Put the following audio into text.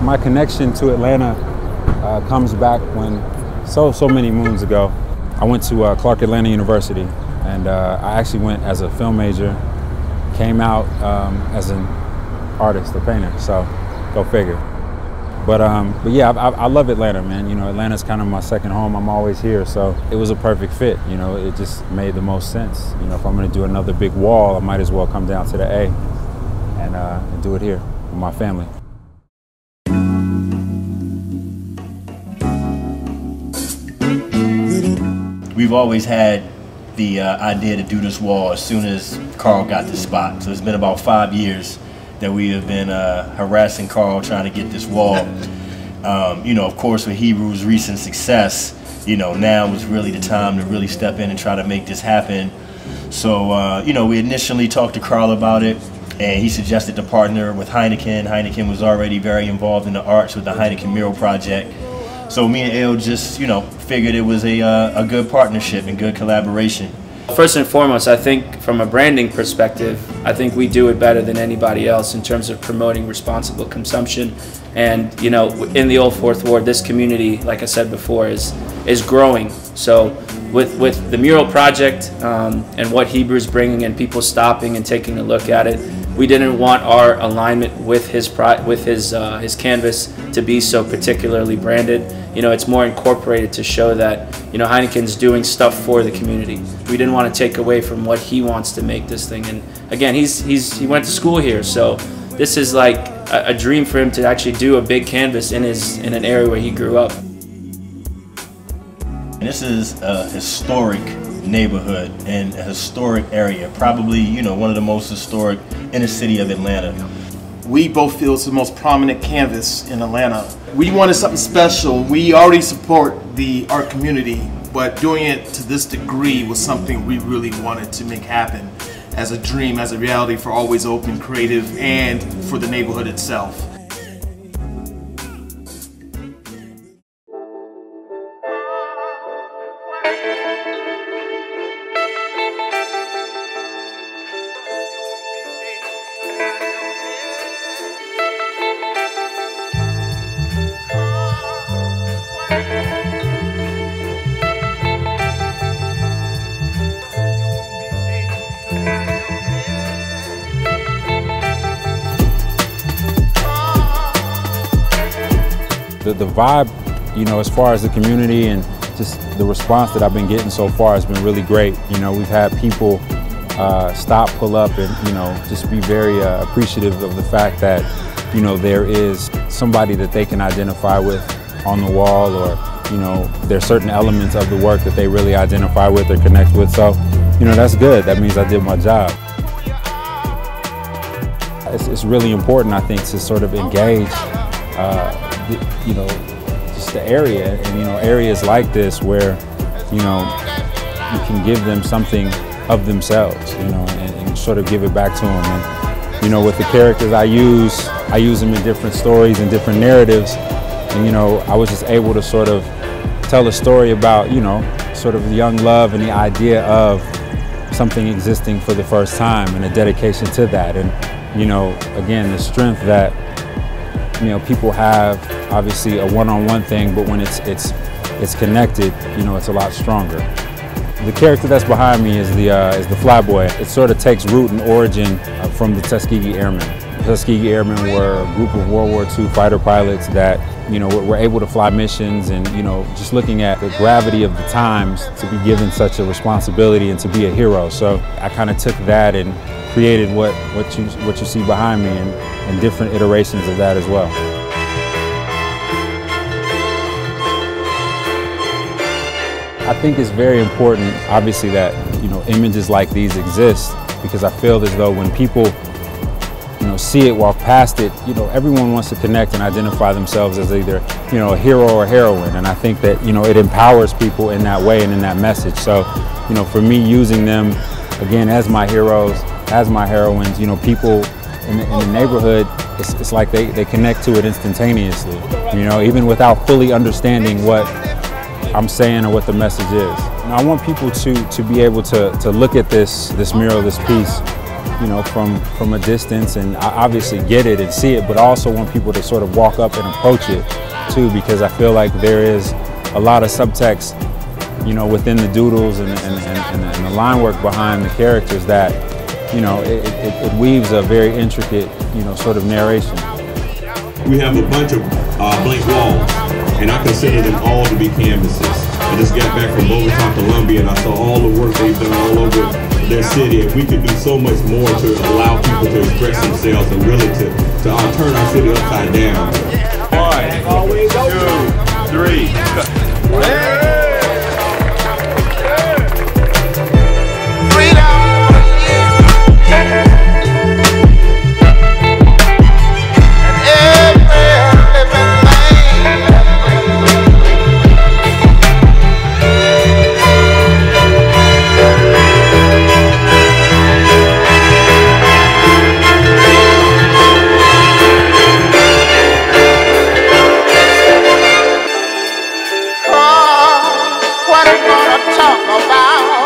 My connection to Atlanta comes back when so many moons ago. I went to Clark Atlanta University, and I actually went as a film major, came out as an artist, a painter, so go figure. But yeah, I love Atlanta, man. You know, Atlanta's kind of my second home. I'm always here, so it was a perfect fit. You know, it just made the most sense. You know, if I'm gonna do another big wall, I might as well come down to the A and do it here with my family. We've always had the idea to do this wall as soon as Carl got the spot. So it's been about 5 years that we have been harassing Carl trying to get this wall. You know, of course, with Hebru's recent success, you know, now was really the time to really step in and try to make this happen. So, you know, we initially talked to Carl about it, and he suggested to partner with Heineken. Heineken was already very involved in the arts with the Heineken Mural project. So me and Ale just, you know, figured it was a good partnership and good collaboration. First and foremost, I think from a branding perspective, I think we do it better than anybody else in terms of promoting responsible consumption. And, you know, in the Old Fourth Ward, this community, like I said before, is growing. So with the Mural project and what Hebru's bringing and people stopping and taking a look at it, we didn't want our alignment with his canvas to be so particularly branded. You know, it's more incorporated to show that, you know, Heineken's doing stuff for the community. We didn't want to take away from what he wants to make this thing. And again, he went to school here, so this is like a dream for him to actually do a big canvas in an area where he grew up. This is a historic neighborhood and a historic area, probably, you know, one of the most historic in the city of Atlanta. We both feel it's the most prominent canvas in Atlanta. We wanted something special. We already support the art community, but doing it to this degree was something we really wanted to make happen as a dream, as a reality for Always Open Creative and for the neighborhood itself. The vibe, you know, as far as the community and just the response that I've been getting so far has been really great. You know, we've had people stop, pull up, and, you know, just be very appreciative of the fact that, you know, there is somebody that they can identify with on the wall, or, you know, there's certain elements of the work that they really identify with or connect with. So, you know, that's good. That means I did my job. It's really important, I think, to sort of engage you know, just the area, and, you know, areas like this where, you know, you can give them something of themselves, you know, and sort of give it back to them. And, you know, with the characters I use them in different stories and different narratives. And, you know, I was just able to sort of tell a story about, you know, sort of young love and the idea of something existing for the first time and a dedication to that. And, you know, again, the strength that, you know, people have, obviously a one-on-one thing, but when it's connected, you know, it's a lot stronger. The character that's behind me is the Flyboy. It sort of takes root and origin from the Tuskegee Airmen. The Tuskegee Airmen were a group of World War II fighter pilots that, you know, were able to fly missions, and, you know, just looking at the gravity of the times to be given such a responsibility and to be a hero. So I kind of took that and created what you see behind me, and different iterations of that as well. I think it's very important, obviously, that, you know, images like these exist, because I feel as though when people, you know, see it, walk past it, you know, everyone wants to connect and identify themselves as either, you know, a hero or heroine. And I think that, you know, it empowers people in that way and in that message. So, you know, for me, using them again as my heroes, as my heroines, you know, people in the neighborhood, it's like they connect to it instantaneously, you know, even without fully understanding what I'm saying or what the message is. And I want people to be able to look at this mural, this piece, you know, from a distance, and I obviously get it and see it, but I also want people to sort of walk up and approach it too, because I feel like there is a lot of subtext, you know, within the doodles and the line work behind the characters that, you know, it weaves a very intricate, you know, sort of narration. We have a bunch of blank walls, and I consider them all to be canvases. I just got back from Bogota, Colombia, and I saw all the work they've done all over their city. And we could do so much more to allow people to express themselves and really to turn our city upside down. 1, 2, 3. What are you gonna talk about?